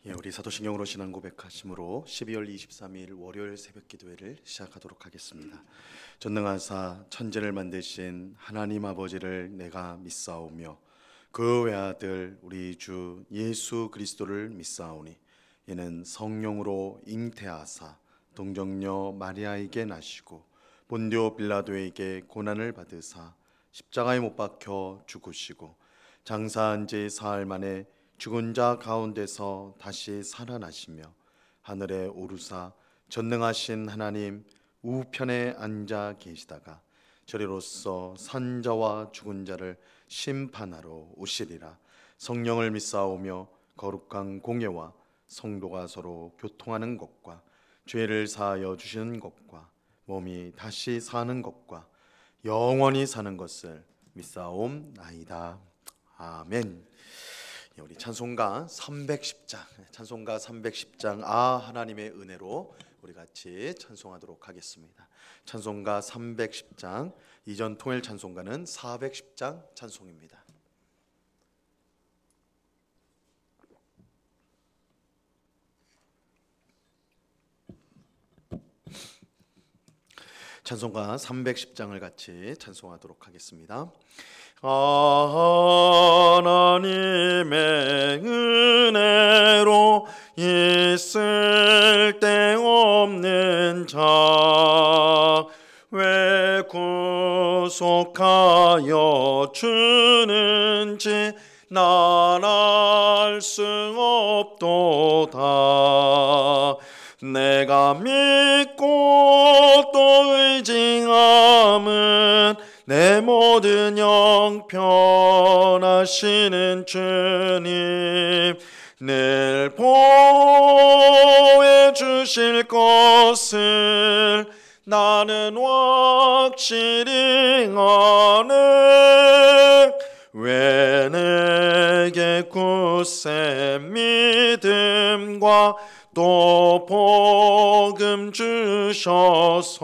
우리 사도신경으로 신앙 고백하심으로 12월 23일 월요일 새벽 기도회를 시작하도록 하겠습니다. 전능하사 천지를 만드신 하나님 아버지를 내가 믿사오며 그 외아들 우리 주 예수 그리스도를 믿사오니 이는 성령으로 잉태하사 동정녀 마리아에게 나시고 본디오 빌라도에게 고난을 받으사 십자가에 못 박혀 죽으시고 장사한 지 사흘 만에 죽은 자 가운데서 다시 살아나시며 하늘에 오르사 전능하신 하나님 우편에 앉아 계시다가 저리로서 산 자와 죽은 자를 심판하러 오시리라. 성령을 믿사오며 거룩한 공예와 성도가 서로 교통하는 것과 죄를 사하여 주시는 것과 몸이 다시 사는 것과 영원히 사는 것을 믿사옵나이다. 아멘. 우리 찬송가 310장 아 하나님의 은혜로 우리 같이 찬송하도록 하겠습니다. 찬송가 310장, 이전 통일 찬송가는 410장 찬송입니다. 찬송가 310장을 같이 찬송하도록 하겠습니다. 하나님의 은혜로 있을 데 없는 자 왜 구속하여 주는지 난 알 수 없도다. 내가 믿고 또 의지함은 내 모든 형편하시는 주님 늘 보호해 주실 것을 나는 확실히 아네. 왜 내게 굳세 믿음과 또 복음 주셔서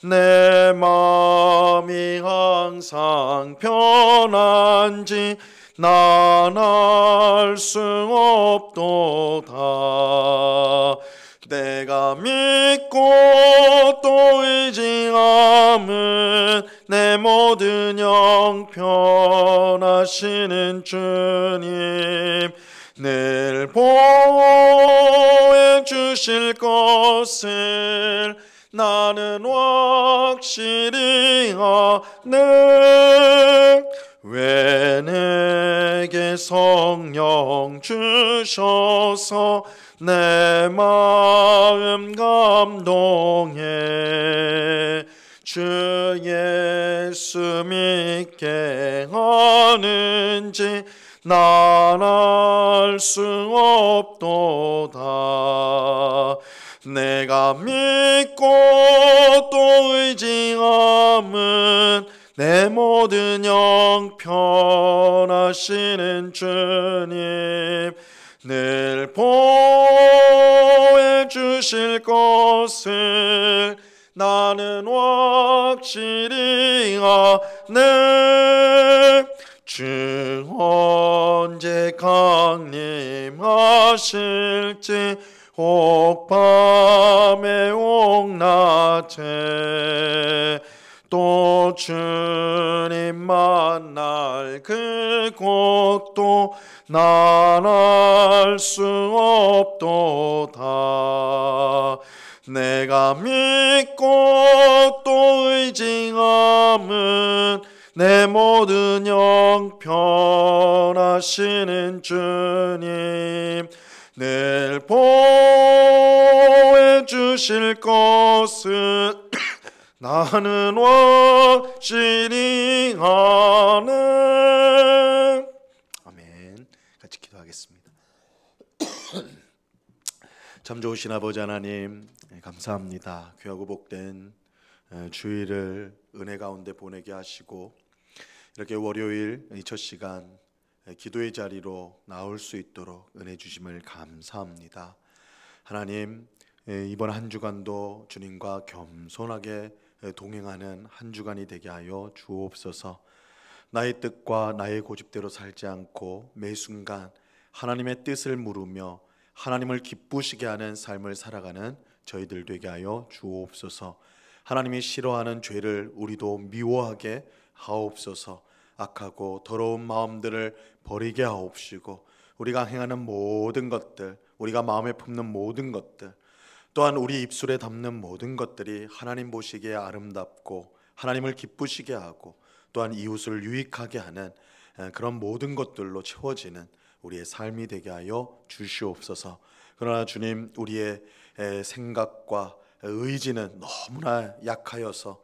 내 마음이 항상 편한지 난 알 수 없도다. 내가 믿고 또 의지함은 내 모든 형편하시는 주님 늘 보호해 주실 것을 나는 확실히 아네. 왜 내게 성령 주셔서 내 마음 감동해 주 예수 믿게 하는지 난 알 수 없도다. 내가 믿고 또 의지함은 내 모든 형편하시는 주님 늘 보호해 주실 것을 나는 확실히 아네. 주 언제 강림하실지 혹 밤에 혹 낮에 또 주님 만날 그곳도 난 알 수 없도다. 내가 믿고 또 의지함은 내 모든 형편하시는 주님 늘 보호해 주실 것을 나는 확실히 아네. 아멘. 같이 기도하겠습니다. 참 좋으신 아버지 하나님 감사합니다. 귀하고 복된 주일을 은혜 가운데 보내게 하시고 이렇게 월요일 이 첫 시간 기도의 자리로 나올 수 있도록 은혜 주심을 감사합니다. 하나님 이번 한 주간도 주님과 겸손하게 동행하는 한 주간이 되게 하여 주옵소서. 나의 뜻과 나의 고집대로 살지 않고 매 순간 하나님의 뜻을 물으며 하나님을 기쁘시게 하는 삶을 살아가는 저희들 되게 하여 주옵소서. 하나님이 싫어하는 죄를 우리도 미워하게 하옵소서. 악하고 더러운 마음들을 버리게 하옵시고 우리가 행하는 모든 것들, 우리가 마음에 품는 모든 것들, 또한 우리 입술에 담는 모든 것들이 하나님 보시기에 아름답고 하나님을 기쁘시게 하고 또한 이웃을 유익하게 하는 그런 모든 것들로 채워지는 우리의 삶이 되게 하여 주시옵소서. 그러나 주님, 우리의 생각과 의지는 너무나 약하여서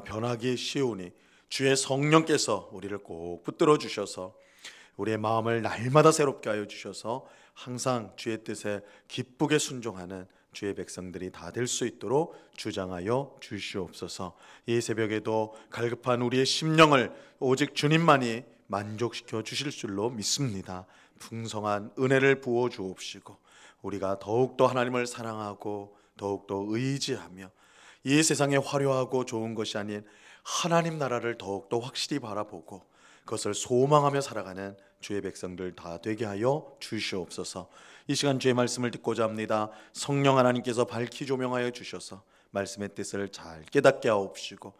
변하기 쉬우니 주의 성령께서 우리를 꼭 붙들어 주셔서 우리의 마음을 날마다 새롭게 하여 주셔서 항상 주의 뜻에 기쁘게 순종하는 주의 백성들이 다 될 수 있도록 주장하여 주시옵소서. 이 새벽에도 갈급한 우리의 심령을 오직 주님만이 만족시켜 주실 줄로 믿습니다. 풍성한 은혜를 부어 주옵시고 우리가 더욱더 하나님을 사랑하고 더욱더 의지하며 이 세상에 화려하고 좋은 것이 아닌 하나님 나라를 더욱더 확실히 바라보고 그것을 소망하며 살아가는 주의 백성들 다 되게 하여 주시옵소서. 이 시간 주의 말씀을 듣고자 합니다. 성령 하나님께서 밝히 조명하여 주셔서 말씀의 뜻을 잘 깨닫게 하옵시고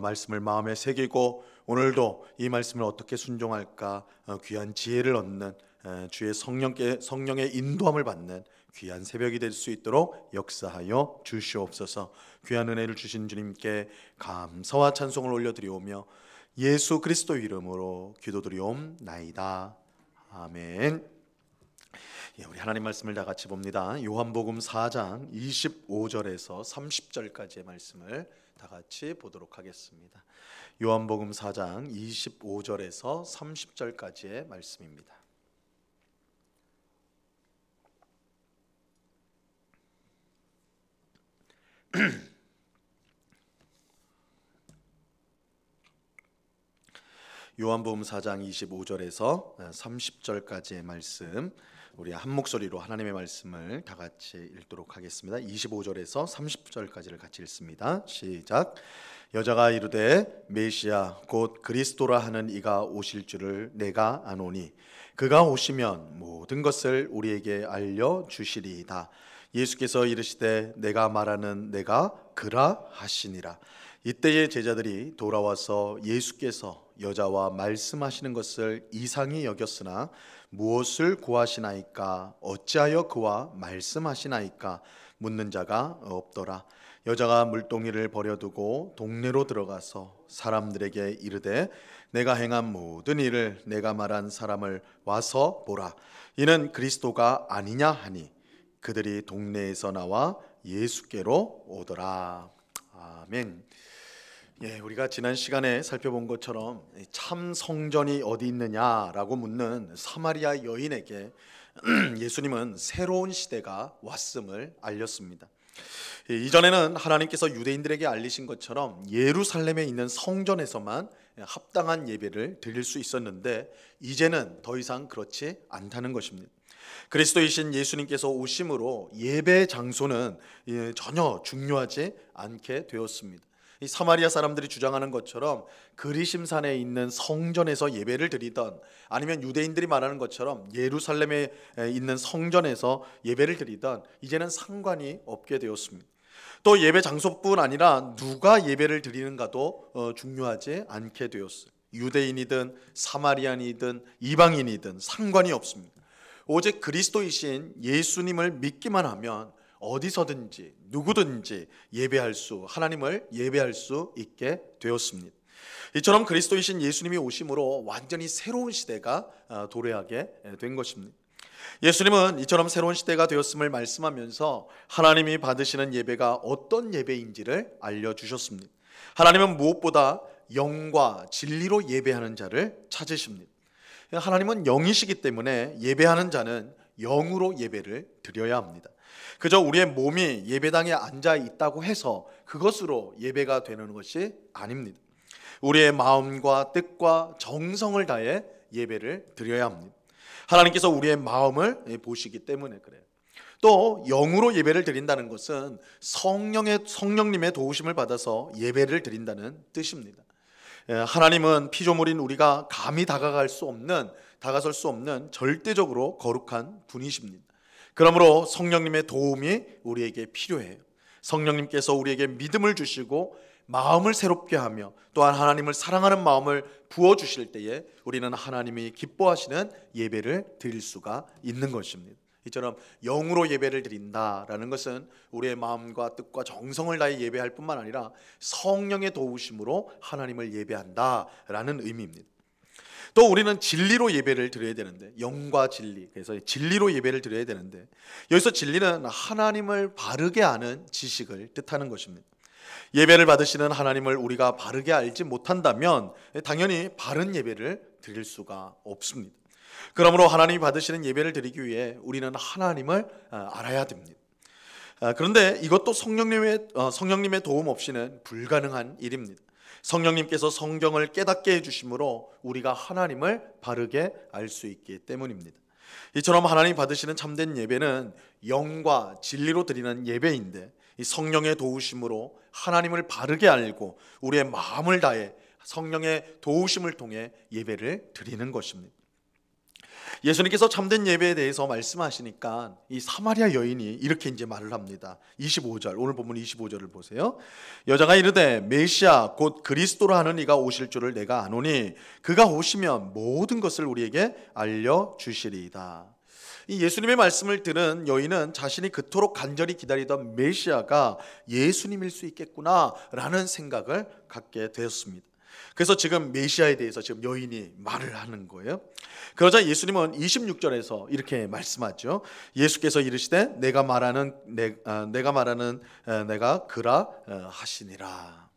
말씀을 마음에 새기고 오늘도 이 말씀을 어떻게 순종할까 귀한 지혜를 얻는 주의 성령의 인도함을 받는 귀한 새벽이 될 수 있도록 역사하여 주시옵소서. 귀한 은혜를 주신 주님께 감사와 찬송을 올려드리오며 예수 그리스도 이름으로 기도드리옵나이다. 아멘. 우리 하나님 말씀을 다 같이 봅니다. 요한복음 4장 25절에서 30절까지의 말씀을 다 같이 보도록 하겠습니다. 요한복음 4장 25절에서 30절까지의 말씀입니다. 요한복음 4장 25절에서 30절까지의 말씀, 우리 한 목소리로 하나님의 말씀을 다 같이 읽도록 하겠습니다. 25절에서 30절까지를 같이 읽습니다. 시작. 여자가 이르되 메시아 곧 그리스도라 하는 이가 오실 줄을 내가 아노니 그가 오시면 모든 것을 우리에게 알려주시리이다. 예수께서 이르시되 내가 말하는 내가 그라 하시니라. 이때의 제자들이 돌아와서 예수께서 여자와 말씀하시는 것을 이상히 여겼으나 무엇을 구하시나이까? 어찌하여 그와 말씀하시나이까? 묻는 자가 없더라. 여자가 물동이를 버려두고 동네로 들어가서 사람들에게 이르되 내가 행한 모든 일을 내가 말한 사람을 와서 보라. 이는 그리스도가 아니냐 하니 그들이 동네에서 나와 예수께로 오더라. 아멘. 우리가 지난 시간에 살펴본 것처럼 참 성전이 어디 있느냐라고 묻는 사마리아 여인에게 예수님은 새로운 시대가 왔음을 알렸습니다. 이전에는 하나님께서 유대인들에게 알리신 것처럼 예루살렘에 있는 성전에서만 합당한 예배를 드릴 수 있었는데 이제는 더 이상 그렇지 않다는 것입니다. 그리스도이신 예수님께서 오심으로 예배 장소는 전혀 중요하지 않게 되었습니다. 이 사마리아 사람들이 주장하는 것처럼 그리심산에 있는 성전에서 예배를 드리던 아니면 유대인들이 말하는 것처럼 예루살렘에 있는 성전에서 예배를 드리던 이제는 상관이 없게 되었습니다. 또 예배 장소뿐 아니라 누가 예배를 드리는가도 중요하지 않게 되었어요. 유대인이든 사마리안이든 이방인이든 상관이 없습니다. 오직 그리스도이신 예수님을 믿기만 하면 어디서든지 누구든지 하나님을 예배할 수 있게 되었습니다. 이처럼 그리스도이신 예수님이 오심으로 완전히 새로운 시대가 도래하게 된 것입니다. 예수님은 이처럼 새로운 시대가 되었음을 말씀하면서 하나님이 받으시는 예배가 어떤 예배인지를 알려주셨습니다. 하나님은 무엇보다 영과 진리로 예배하는 자를 찾으십니다. 하나님은 영이시기 때문에 예배하는 자는 영으로 예배를 드려야 합니다. 그저 우리의 몸이 예배당에 앉아 있다고 해서 그것으로 예배가 되는 것이 아닙니다. 우리의 마음과 뜻과 정성을 다해 예배를 드려야 합니다. 하나님께서 우리의 마음을 보시기 때문에 그래요. 또 영으로 예배를 드린다는 것은 성령님의 도우심을 받아서 예배를 드린다는 뜻입니다. 하나님은 피조물인 우리가 감히 다가갈 수 없는 다가설 수 없는 절대적으로 거룩한 분이십니다. 그러므로 성령님의 도움이 우리에게 필요해요. 성령님께서 우리에게 믿음을 주시고 마음을 새롭게 하며 또한 하나님을 사랑하는 마음을 부어주실 때에 우리는 하나님이 기뻐하시는 예배를 드릴 수가 있는 것입니다. 이처럼 영으로 예배를 드린다라는 것은 우리의 마음과 뜻과 정성을 다해 예배할 뿐만 아니라 성령의 도우심으로 하나님을 예배한다라는 의미입니다. 또 우리는 진리로 예배를 드려야 되는데, 영과 진리, 그래서 진리로 예배를 드려야 되는데, 여기서 진리는 하나님을 바르게 아는 지식을 뜻하는 것입니다. 예배를 받으시는 하나님을 우리가 바르게 알지 못한다면 당연히 바른 예배를 드릴 수가 없습니다. 그러므로 하나님이 받으시는 예배를 드리기 위해 우리는 하나님을 알아야 됩니다. 그런데 이것도 성령님의 도움 없이는 불가능한 일입니다. 성령님께서 성경을 깨닫게 해주심으로 우리가 하나님을 바르게 알 수 있기 때문입니다. 이처럼 하나님이 받으시는 참된 예배는 영과 진리로 드리는 예배인데, 이 성령의 도우심으로 하나님을 바르게 알고 우리의 마음을 다해 성령의 도우심을 통해 예배를 드리는 것입니다. 예수님께서 참된 예배에 대해서 말씀하시니까 이 사마리아 여인이 이렇게 이제 말을 합니다. 25절, 오늘 본문 25절을 보세요. 여자가 이르되 메시아 곧 그리스도라 하는 이가 오실 줄을 내가 아노니 그가 오시면 모든 것을 우리에게 알려주시리이다. 이 예수님의 말씀을 들은 여인은 자신이 그토록 간절히 기다리던 메시아가 예수님일 수 있겠구나라는 생각을 갖게 되었습니다. 그래서 지금 메시아에 대해서 지금 여인이 말을 하는 거예요. 그러자 예수님은 26절에서 이렇게 말씀하죠. 예수께서 이르시되 내가 말하는 내가 그라 하시니라.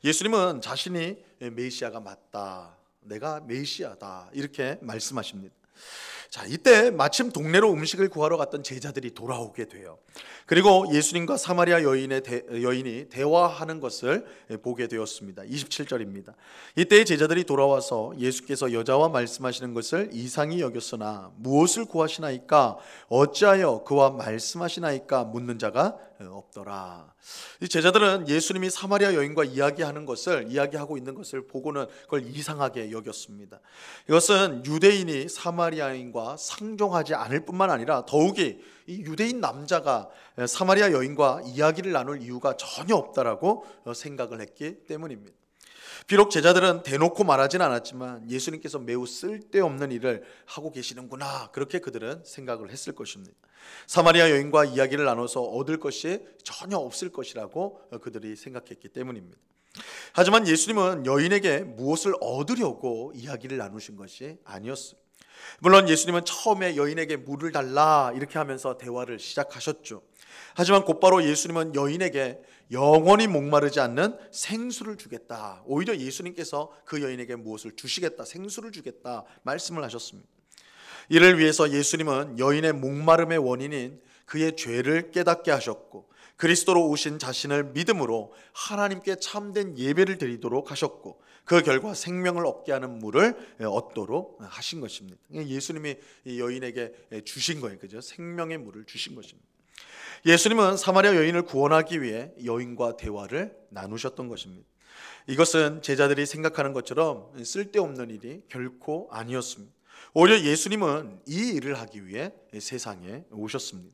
예수님은 자신이 메시아가 맞다, 내가 메시아다 이렇게 말씀하십니다. 자, 이때 마침 동네로 음식을 구하러 갔던 제자들이 돌아오게 돼요. 그리고 예수님과 사마리아 여인이 대화하는 것을 보게 되었습니다. 27절입니다. 이때 제자들이 돌아와서 예수께서 여자와 말씀하시는 것을 이상히 여겼으나 무엇을 구하시나이까? 어찌하여 그와 말씀하시나이까? 묻는 자가 없더라. 이 제자들은 예수님이 사마리아 여인과 이야기하고 있는 것을 보고는 그걸 이상하게 여겼습니다. 이것은 유대인이 사마리아인과 상종하지 않을 뿐만 아니라 더욱이 이 유대인 남자가 사마리아 여인과 이야기를 나눌 이유가 전혀 없다라고 생각을 했기 때문입니다. 비록 제자들은 대놓고 말하진 않았지만 예수님께서 매우 쓸데없는 일을 하고 계시는구나, 그렇게 그들은 생각을 했을 것입니다. 사마리아 여인과 이야기를 나눠서 얻을 것이 전혀 없을 것이라고 그들이 생각했기 때문입니다. 하지만 예수님은 여인에게 무엇을 얻으려고 이야기를 나누신 것이 아니었습니다. 물론 예수님은 처음에 여인에게 물을 달라 이렇게 하면서 대화를 시작하셨죠. 하지만 곧바로 예수님은 여인에게 영원히 목마르지 않는 생수를 주겠다, 오히려 예수님께서 그 여인에게 무엇을 주시겠다, 생수를 주겠다 말씀을 하셨습니다. 이를 위해서 예수님은 여인의 목마름의 원인인 그의 죄를 깨닫게 하셨고 그리스도로 오신 자신을 믿음으로 하나님께 참된 예배를 드리도록 하셨고 그 결과 생명을 얻게 하는 물을 얻도록 하신 것입니다. 예수님이 이 여인에게 주신 거예요. 그죠? 생명의 물을 주신 것입니다. 예수님은 사마리아 여인을 구원하기 위해 여인과 대화를 나누셨던 것입니다. 이것은 제자들이 생각하는 것처럼 쓸데없는 일이 결코 아니었습니다. 오히려 예수님은 이 일을 하기 위해 세상에 오셨습니다.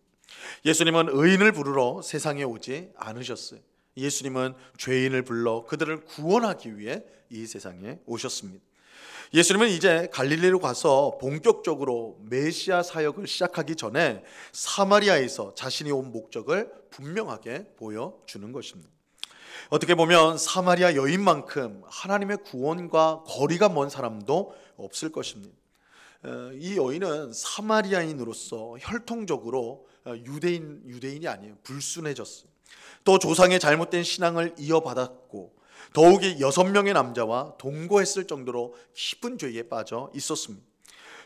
예수님은 의인을 부르러 세상에 오지 않으셨어요. 예수님은 죄인을 불러 그들을 구원하기 위해 이 세상에 오셨습니다. 예수님은 이제 갈릴리로 가서 본격적으로 메시아 사역을 시작하기 전에 사마리아에서 자신이 온 목적을 분명하게 보여주는 것입니다. 어떻게 보면 사마리아 여인만큼 하나님의 구원과 거리가 먼 사람도 없을 것입니다. 이 여인은 사마리아인으로서 혈통적으로 유대인이 아니에요. 불순해졌어요. 또 조상의 잘못된 신앙을 이어받았고 더욱이 6명의 남자와 동거했을 정도로 깊은 죄에 빠져 있었습니다.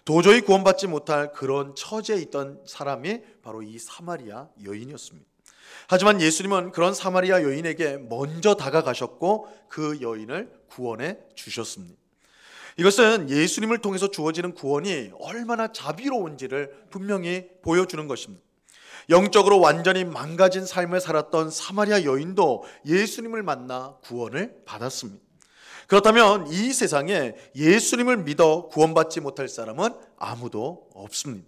도저히 구원받지 못할 그런 처지에 있던 사람이 바로 이 사마리아 여인이었습니다. 하지만 예수님은 그런 사마리아 여인에게 먼저 다가가셨고 그 여인을 구원해 주셨습니다. 이것은 예수님을 통해서 주어지는 구원이 얼마나 자비로운지를 분명히 보여주는 것입니다. 영적으로 완전히 망가진 삶을 살았던 사마리아 여인도 예수님을 만나 구원을 받았습니다. 그렇다면 이 세상에 예수님을 믿어 구원받지 못할 사람은 아무도 없습니다.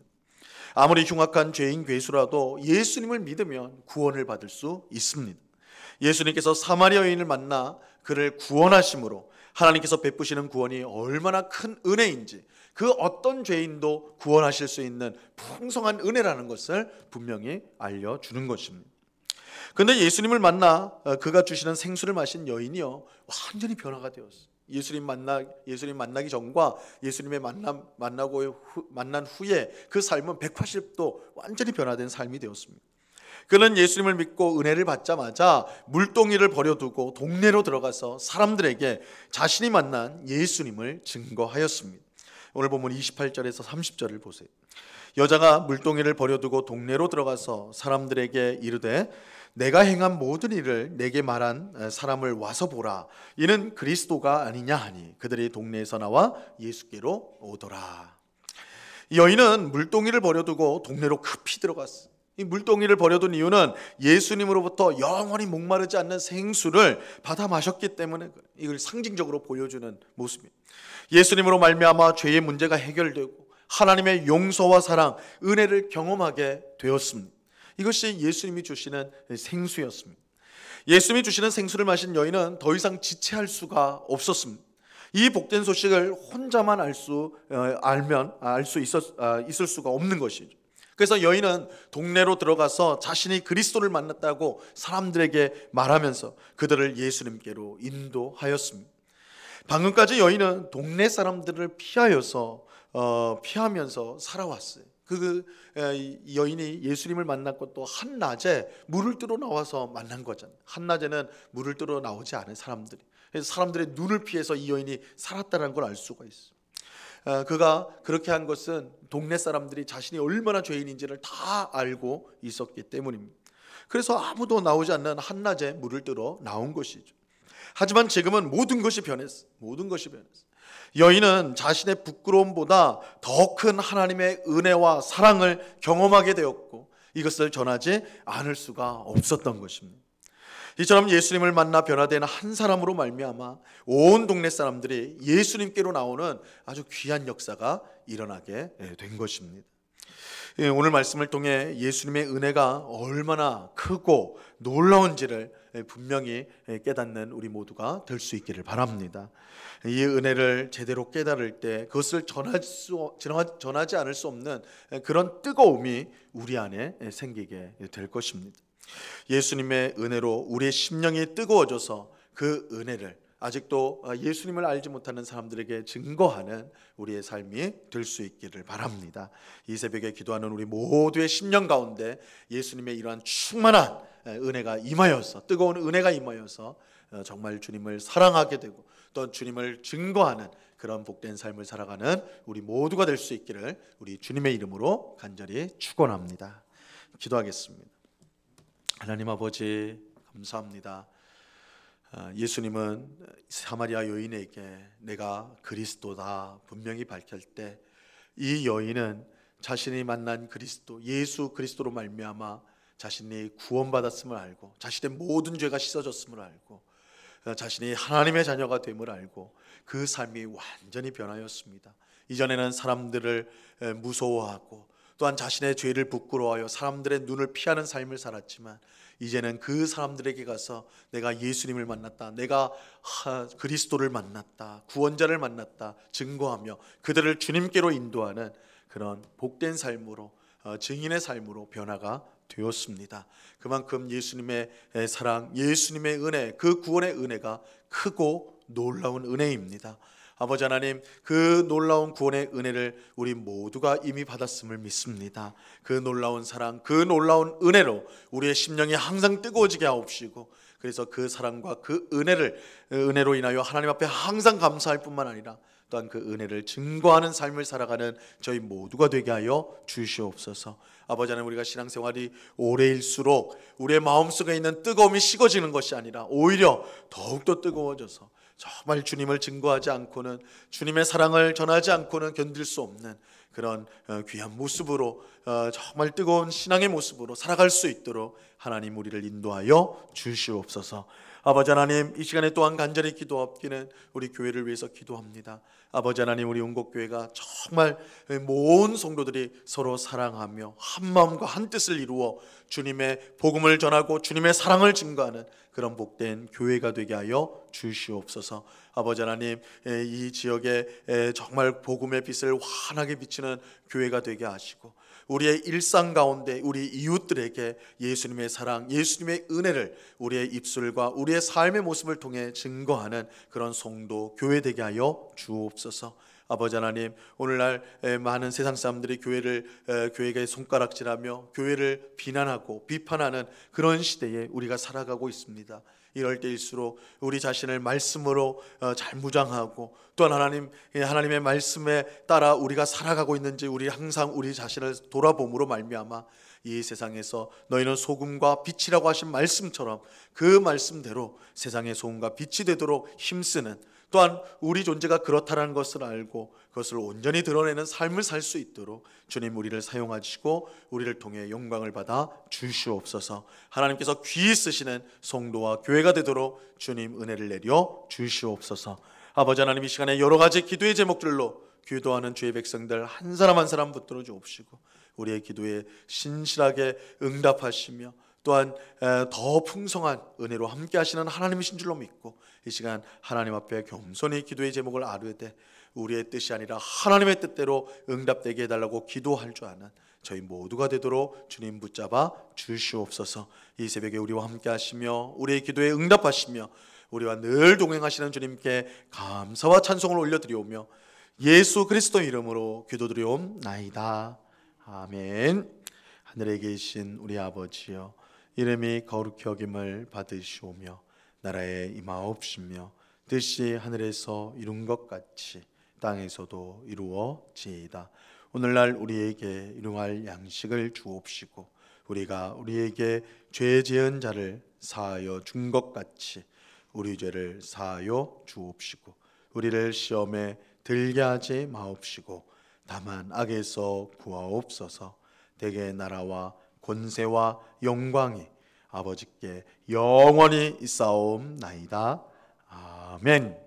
아무리 흉악한 죄인 괴수라도 예수님을 믿으면 구원을 받을 수 있습니다. 예수님께서 사마리아 여인을 만나 그를 구원하심으로 하나님께서 베푸시는 구원이 얼마나 큰 은혜인지, 그 어떤 죄인도 구원하실 수 있는 풍성한 은혜라는 것을 분명히 알려주는 것입니다. 그런데 예수님을 만나 그가 주시는 생수를 마신 여인이요, 완전히 변화가 되었어요. 예수님 만나기 전과 예수님의 만난 후에 그 삶은 180도 완전히 변화된 삶이 되었습니다. 그는 예수님을 믿고 은혜를 받자마자 물동이를 버려두고 동네로 들어가서 사람들에게 자신이 만난 예수님을 증거하였습니다. 오늘 본문 28절에서 30절을 보세요. 여자가 물동이를 버려두고 동네로 들어가서 사람들에게 이르되 내가 행한 모든 일을 내게 말한 사람을 와서 보라. 이는 그리스도가 아니냐 하니 그들이 동네에서 나와 예수께로 오더라. 여인은 물동이를 버려두고 동네로 급히 들어갔어. 이 물동이를 버려둔 이유는 예수님으로부터 영원히 목마르지 않는 생수를 받아 마셨기 때문에 이걸 상징적으로 보여주는 모습입니다. 예수님으로 말미암아 죄의 문제가 해결되고 하나님의 용서와 사랑, 은혜를 경험하게 되었습니다. 이것이 예수님이 주시는 생수였습니다. 예수님이 주시는 생수를 마신 여인은 더 이상 지체할 수가 없었습니다. 이 복된 소식을 혼자만 알 수 있을 수가 없는 것이죠. 그래서 여인은 동네로 들어가서 자신이 그리스도를 만났다고 사람들에게 말하면서 그들을 예수님께로 인도하였습니다. 방금까지 여인은 동네 사람들을 피하면서 살아왔어요. 여인이 예수님을 만났고 또 한낮에 물을 뜨러 나와서 만난 거잖아요. 한낮에는 물을 뜨러 나오지 않은 사람들이, 그래서 사람들의 눈을 피해서 이 여인이 살았다는 걸 알 수가 있어요. 그가 그렇게 한 것은 동네 사람들이 자신이 얼마나 죄인인지를 다 알고 있었기 때문입니다. 그래서 아무도 나오지 않는 한낮에 물을 뜨러 나온 것이죠. 하지만 지금은 모든 것이 변했어요. 여인은 자신의 부끄러움보다 더 큰 하나님의 은혜와 사랑을 경험하게 되었고 이것을 전하지 않을 수가 없었던 것입니다. 이처럼 예수님을 만나 변화된 한 사람으로 말미암아 온 동네 사람들이 예수님께로 나오는 아주 귀한 역사가 일어나게 된 것입니다. 오늘 말씀을 통해 예수님의 은혜가 얼마나 크고 놀라운지를 분명히 깨닫는 우리 모두가 될 수 있기를 바랍니다. 이 은혜를 제대로 깨달을 때 그것을 전하지 않을 수 없는 그런 뜨거움이 우리 안에 생기게 될 것입니다. 예수님의 은혜로 우리의 심령이 뜨거워져서 그 은혜를 아직도 예수님을 알지 못하는 사람들에게 증거하는 우리의 삶이 될 수 있기를 바랍니다. 이 새벽에 기도하는 우리 모두의 심령 가운데 예수님의 이러한 충만한 은혜가 임하여서, 뜨거운 은혜가 임하여서 정말 주님을 사랑하게 되고 또 주님을 증거하는 그런 복된 삶을 살아가는 우리 모두가 될 수 있기를 우리 주님의 이름으로 간절히 축원합니다. 기도하겠습니다. 하나님 아버지, 감사합니다. 예수님은 사마리아 여인에게 내가 그리스도다 분명히 밝힐 때 이 여인은 자신이 만난 그리스도, 예수 그리스도로 말미암아 자신이 구원받았음을 알고 자신의 모든 죄가 씻어졌음을 알고 자신이 하나님의 자녀가 됨을 알고 그 삶이 완전히 변하였습니다. 이전에는 사람들을 무서워하고 또한 자신의 죄를 부끄러워하여 사람들의 눈을 피하는 삶을 살았지만 이제는 그 사람들에게 가서 내가 예수님을 만났다, 내가 그리스도를 만났다, 구원자를 만났다 증거하며 그들을 주님께로 인도하는 그런 복된 삶으로, 증인의 삶으로 변화가 되었습니다. 그만큼 예수님의 사랑, 예수님의 은혜, 그 구원의 은혜가 크고 놀라운 은혜입니다. 아버지 하나님, 그 놀라운 구원의 은혜를 우리 모두가 이미 받았음을 믿습니다. 그 놀라운 사랑, 그 놀라운 은혜로 우리의 심령이 항상 뜨거워지게 하옵시고, 그래서 그 사랑과 그 은혜로 인하여 하나님 앞에 항상 감사할 뿐만 아니라 또한 그 은혜를 증거하는 삶을 살아가는 저희 모두가 되게 하여 주시옵소서. 아버지 하나님, 우리가 신앙생활이 오래일수록 우리의 마음속에 있는 뜨거움이 식어지는 것이 아니라 오히려 더욱더 뜨거워져서 정말 주님을 증거하지 않고는, 주님의 사랑을 전하지 않고는 견딜 수 없는 그런 귀한 모습으로, 정말 뜨거운 신앙의 모습으로 살아갈 수 있도록 하나님 우리를 인도하여 주시옵소서. 아버지 하나님, 이 시간에 또한 간절히 기도하기는 우리 교회를 위해서 기도합니다. 아버지 하나님, 우리 운곡교회가 정말 모든 성도들이 서로 사랑하며 한 마음과 한 뜻을 이루어 주님의 복음을 전하고 주님의 사랑을 증거하는 그런 복된 교회가 되게 하여 주시옵소서. 아버지 하나님, 이 지역에 정말 복음의 빛을 환하게 비치는 교회가 되게 하시고, 우리의 일상 가운데 우리 이웃들에게 예수님의 사랑, 예수님의 은혜를 우리의 입술과 우리의 삶의 모습을 통해 증거하는 그런 성도 교회 되게 하여 주옵소서. 아버지 하나님, 오늘날 많은 세상 사람들이 교회에 손가락질하며 교회를 비난하고 비판하는 그런 시대에 우리가 살아가고 있습니다. 이럴 때일수록 우리 자신을 말씀으로 잘 무장하고, 또한 하나님의 말씀에 따라 우리가 살아가고 있는지 항상 우리 자신을 돌아봄으로 말미암아 이 세상에서 너희는 소금과 빛이라고 하신 말씀처럼 그 말씀대로 세상의 소금과 빛이 되도록 힘쓰는, 또한 우리 존재가 그렇다는 것을 알고 그것을 온전히 드러내는 삶을 살 수 있도록 주님 우리를 사용하시고 우리를 통해 영광을 받아 주시옵소서. 하나님께서 귀히 쓰시는 성도와 교회가 되도록 주님 은혜를 내려 주시옵소서. 아버지 하나님, 이 시간에 여러 가지 기도의 제목들로 기도하는 주의 백성들 한 사람 한 사람 붙들어 주옵시고 우리의 기도에 신실하게 응답하시며 또한 더 풍성한 은혜로 함께 하시는 하나님이신 줄로 믿고 이 시간 하나님 앞에 겸손히 기도의 제목을 아뢰되 우리의 뜻이 아니라 하나님의 뜻대로 응답되게 해달라고 기도할 줄 아는 저희 모두가 되도록 주님 붙잡아 주시옵소서. 이 새벽에 우리와 함께 하시며 우리의 기도에 응답하시며 우리와 늘 동행하시는 주님께 감사와 찬송을 올려드리오며 예수 그리스도 이름으로 기도드리옵나이다. 아멘. 하늘에 계신 우리 아버지여, 이름이 거룩히 여김을 받으시오며 나라에 임하옵시며 뜻이 하늘에서 이룬 것 같이 땅에서도 이루어지이다. 오늘날 우리에게 일용할 양식을 주옵시고 우리가 우리에게 죄 지은 자를 사하여 준 것 같이 우리 죄를 사하여 주옵시고 우리를 시험에 들게 하지 마옵시고 다만 악에서 구하옵소서. 대개 나라와 권세와 영광이 아버지께 영원히 있사옵나이다. 아멘.